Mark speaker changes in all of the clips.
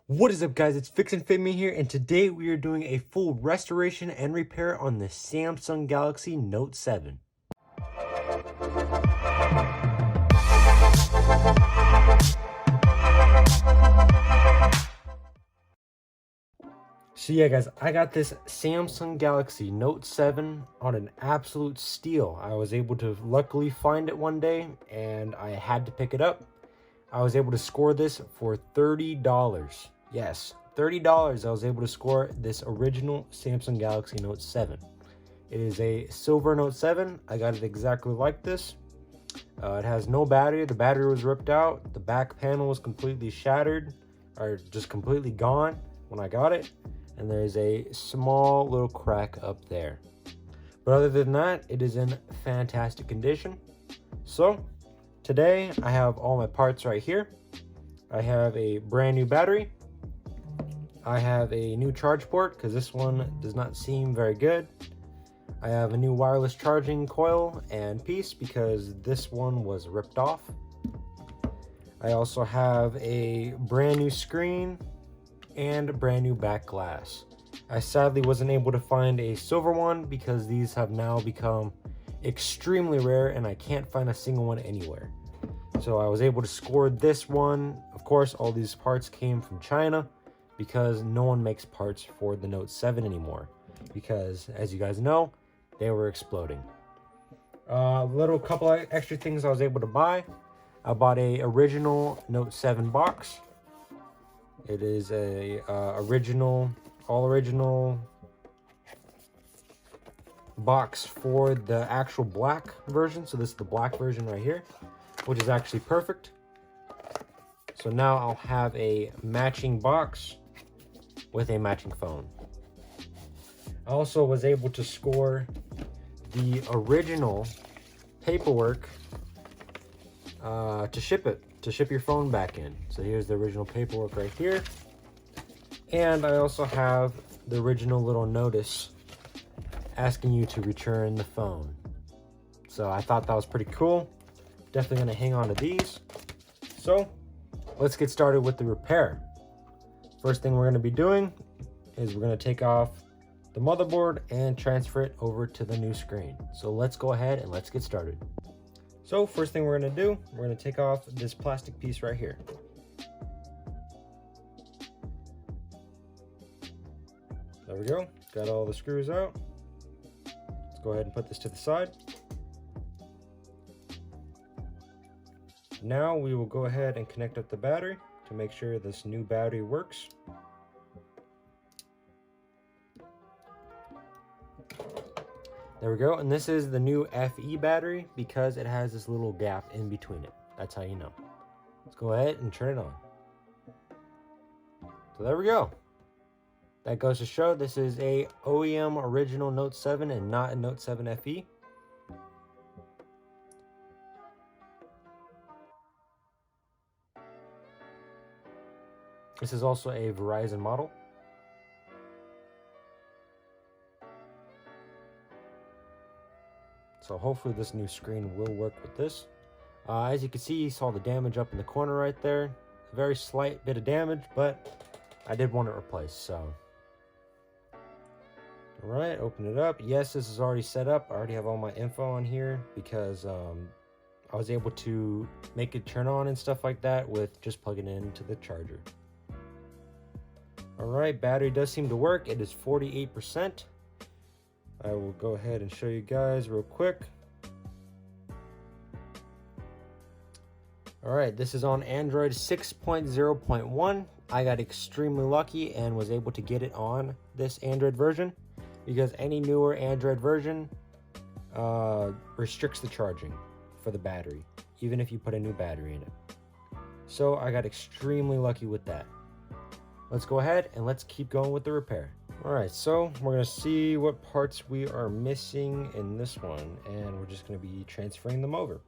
Speaker 1: What is up, guys? It's Fix and Fit Me here, and today we are doing a full restoration and repair on the Samsung Galaxy Note 7. So yeah, guys, I got this Samsung Galaxy Note 7 on an absolute steal. I was able to luckily find it one day, and I had to pick it up. I was able to score this for $30. Yes, $30 I was able to score this original Samsung Galaxy Note 7. It is a silver Note 7. I got it exactly like this. It has no battery. The battery was ripped out. The back panel was completely shattered, or just completely gone when I got it. And there's a small little crack up there. But other than that, it is in fantastic condition. So today I have all my parts right here. I have a brand new battery. I have a new charge port because this one does not seem very good. I have a new wireless charging coil and piece because this one was ripped off. I also have a brand new screen and a brand new back glass. I sadly wasn't able to find a silver one because these have now become extremely rare and I can't find a single one anywhere. So I was able to score this one. Of course, all these parts came from China because no one makes parts for the Note 7 anymore because, as you guys know, they were exploding. Little couple of extra things I was able to buy. I bought a original Note 7 box. It is a all original box for the actual black version. So this is the black version right here, which is actually perfect. So now I'll have a matching box with a matching phone. I also was able to score the original paperwork to ship your phone back in. So here's the original paperwork right here. And I also have the original little notice asking you to return the phone. So I thought that was pretty cool. Definitely gonna hang on to these. So let's get started with the repair. First thing we're gonna be doing is we're gonna take off the motherboard and transfer it over to the new screen. So let's go ahead and let's get started. So first thing we're gonna do, we're gonna take off this plastic piece right here. There we go, got all the screws out. Let's go ahead and put this to the side. Now we will go ahead and connect up the battery to make sure this new battery works. There we go, and this is the new FE battery because it has this little gap in between it. That's how you know. Let's go ahead and turn it on. So there we go. That goes to show this is a OEM original Note 7 and not a Note 7 FE. This is also a Verizon model. So hopefully this new screen will work with this. As you can see, you saw the damage up in the corner right there. A very slight bit of damage, but I did want it replaced, so. All right, open it up. Yes, this is already set up. I already have all my info on here because I was able to make it turn on and stuff like that with just plugging it into the charger. All right, battery does seem to work. It is 48%. I will go ahead and show you guys real quick. All right, this is on Android 6.0.1. I got extremely lucky and was able to get it on this Android version because any newer Android version restricts the charging for the battery, even if you put a new battery in it. So I got extremely lucky with that. Let's go ahead and let's keep going with the repair. All right, so we're gonna see what parts we are missing in this one, and we're just gonna be transferring them over.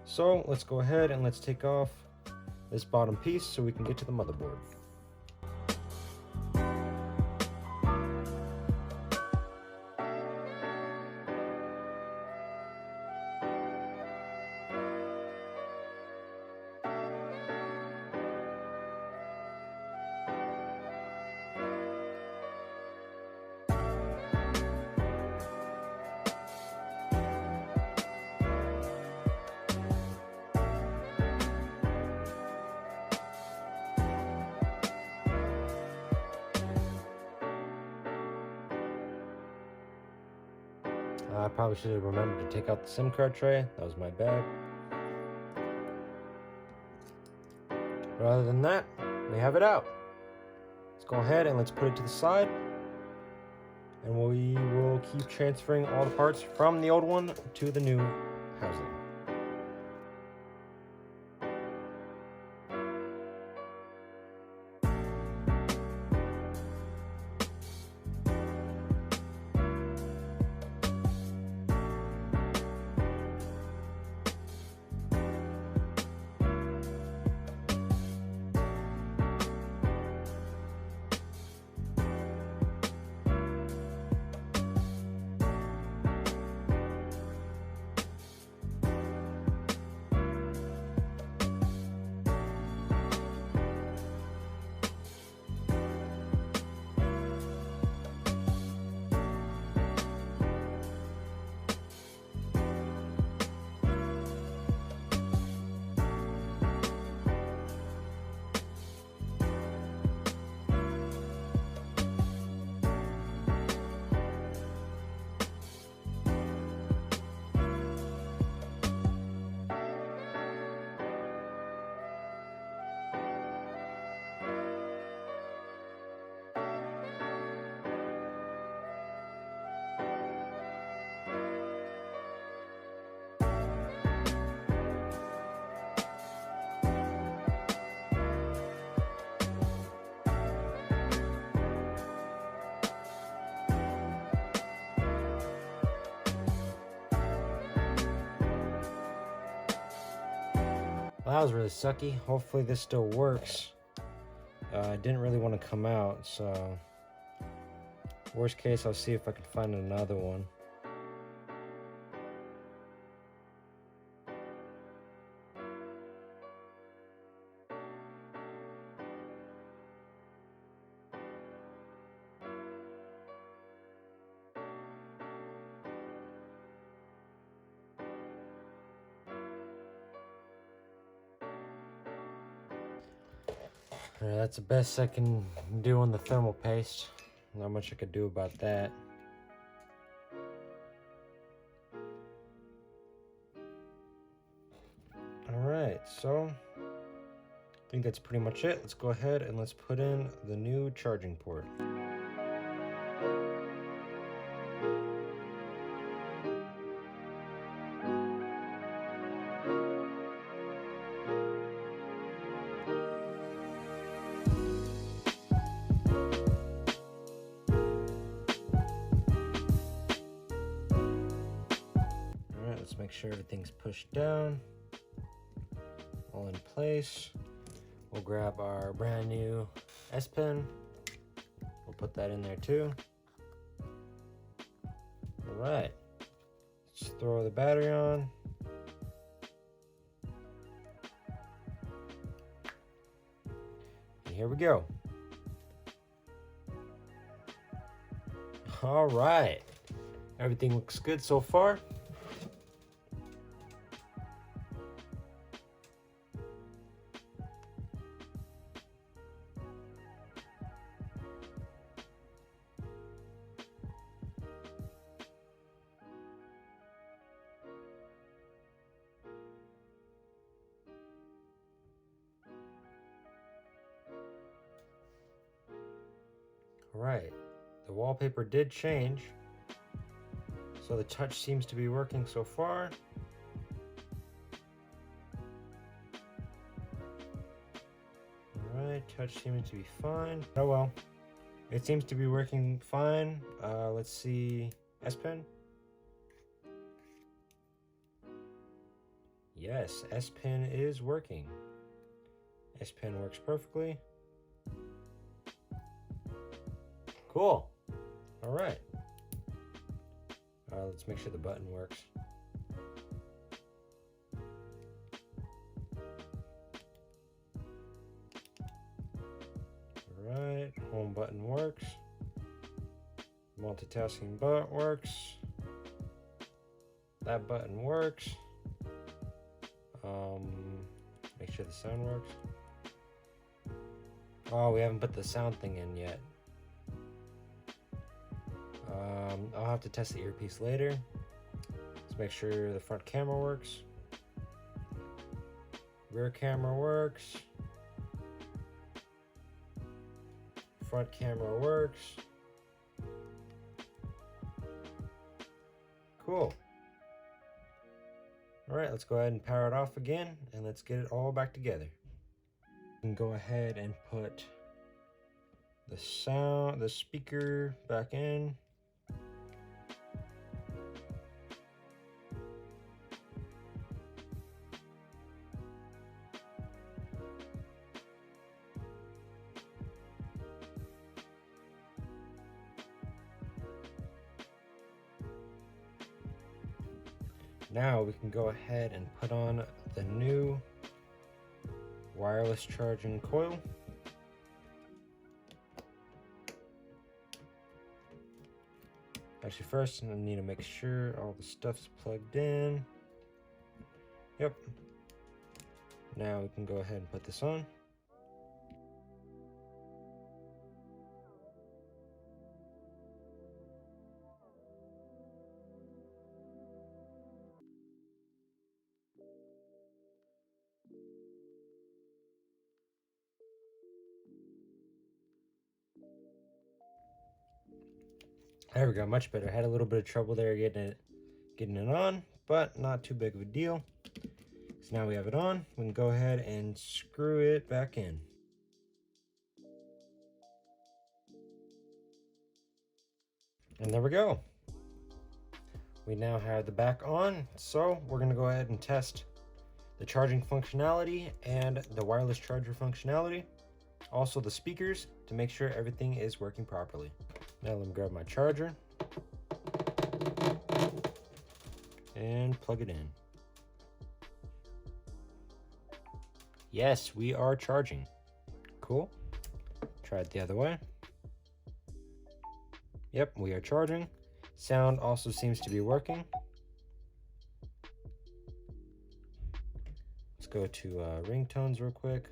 Speaker 1: So let's go ahead and let's take off this bottom piece so we can get to the motherboard. I probably should have remembered to take out the SIM card tray. That was my bad. But other than that, we have it out. Let's go ahead and let's put it to the side. And we will keep transferring all the parts from the old one to the new housing. Well, that was really sucky. Hopefully this still works. It didn't really want to come out, so worst case, I'll see if I can find another one. That's the best I can do on the thermal paste. Not much I could do about that. Alright, so I think that's pretty much it. Let's go ahead and let's put in the new charging port. Let's make sure everything's pushed down, all in place. We'll grab our brand new S Pen. We'll put that in there too. All right, let's throw the battery on. And here we go. All right, everything looks good so far. Right, the wallpaper did change, so the touch seems to be working so far. Alright, touch seems to be fine. Oh well, it seems to be working fine. Let's see, S Pen. Yes, S Pen is working. S Pen works perfectly. Cool. All right. Let's make sure the button works. All right. Home button works. Multitasking button works. That button works. Make sure the sound works. Oh, we haven't put the sound thing in yet. I'll have to test the earpiece later. Let's make sure the front camera works. Rear camera works. Front camera works. Cool. All right, let's go ahead and power it off again, and let's get it all back together. You can go ahead and put the speaker back in. Now we can go ahead and put on the new wireless charging coil. Actually, first I need to make sure all the stuff's plugged in. Yep. Now we can go ahead and put this on. There we go, much better. Had a little bit of trouble there getting it on, but not too big of a deal. So now we have it on, we can go ahead and screw it back in. And there we go. We now have the back on, so we're gonna go ahead and test the charging functionality and the wireless charger functionality. Also the speakers, to make sure everything is working properly. Now let me grab my charger and plug it in. Yes, we are charging. Cool. Try it the other way. Yep, we are charging. Sound also seems to be working. Let's go to ringtones real quick.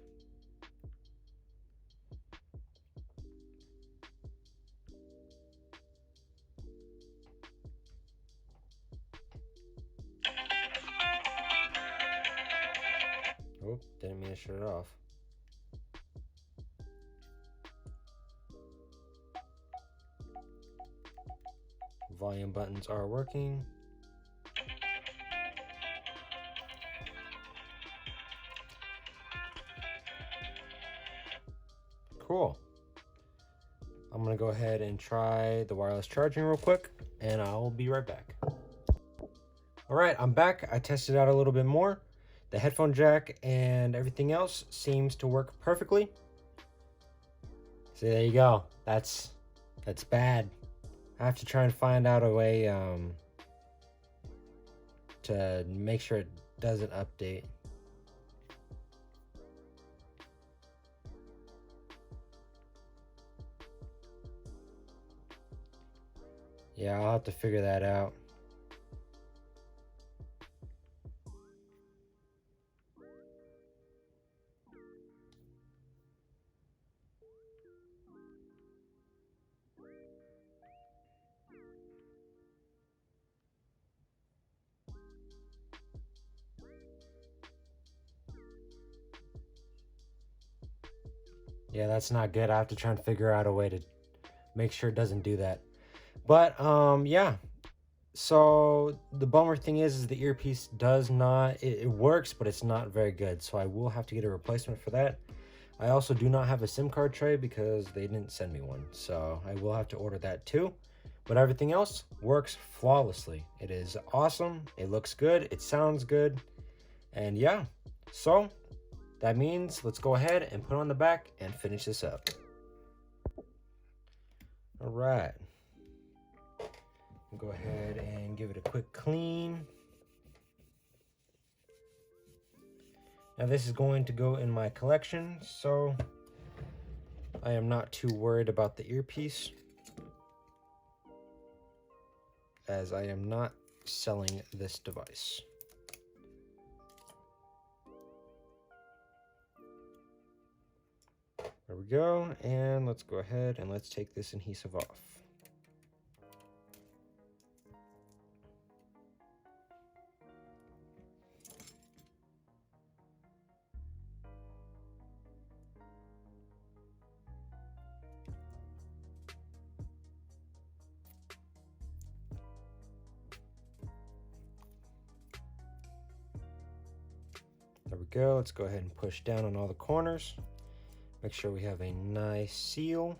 Speaker 1: Oh, didn't mean to shut it off. Volume buttons are working. Cool. I'm gonna go ahead and try the wireless charging real quick, and I'll be right back. All right, I'm back. I tested out a little bit more. The headphone jack and everything else seems to work perfectly. So there you go. That's bad. I have to try and find out a way to make sure it doesn't update. Yeah, I'll have to figure that out. Yeah, that's not good. I have to try and figure out a way to make sure it doesn't do that. But yeah. So the bummer thing is the earpiece does not, it works, but it's not very good. So I will have to get a replacement for that. I also do not have a SIM card tray because they didn't send me one. So I will have to order that too. But everything else works flawlessly. It is awesome. It looks good. It sounds good. And yeah, so that means let's go ahead and put on the back and finish this up. All right. Go ahead and give it a quick clean. Now this is going to go in my collection, so I am not too worried about the earpiece, as I am not selling this device. There we go, and let's go ahead and let's take this adhesive off. go. Let's go ahead and push down on all the corners. Make sure we have a nice seal.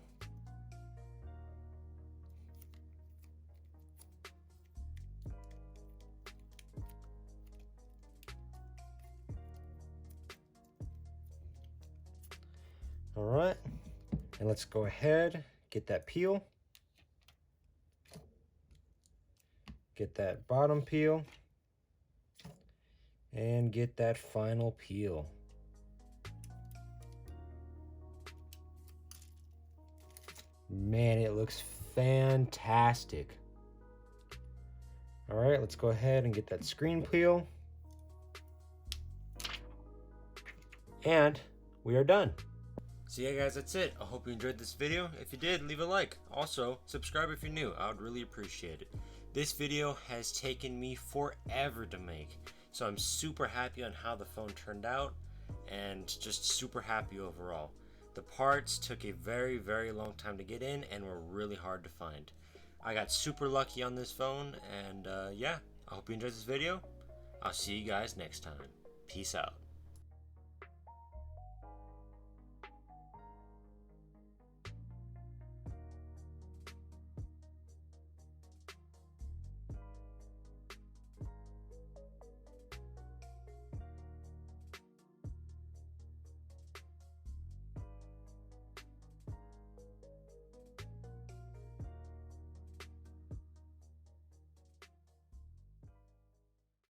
Speaker 1: All right, and let's go ahead, get that peel. Get that bottom peel. And get that final peel. Man, it looks fantastic. All right, let's go ahead and get that screen peel. And we are done. So yeah guys, that's it. I hope you enjoyed this video. If you did, leave a like. Also, subscribe if you're new. I would really appreciate it. This video has taken me forever to make. So I'm super happy on how the phone turned out and just super happy overall. The parts took a very, very long time to get in and were really hard to find. I got super lucky on this phone and yeah, I hope you enjoyed this video. I'll see you guys next time. Peace out.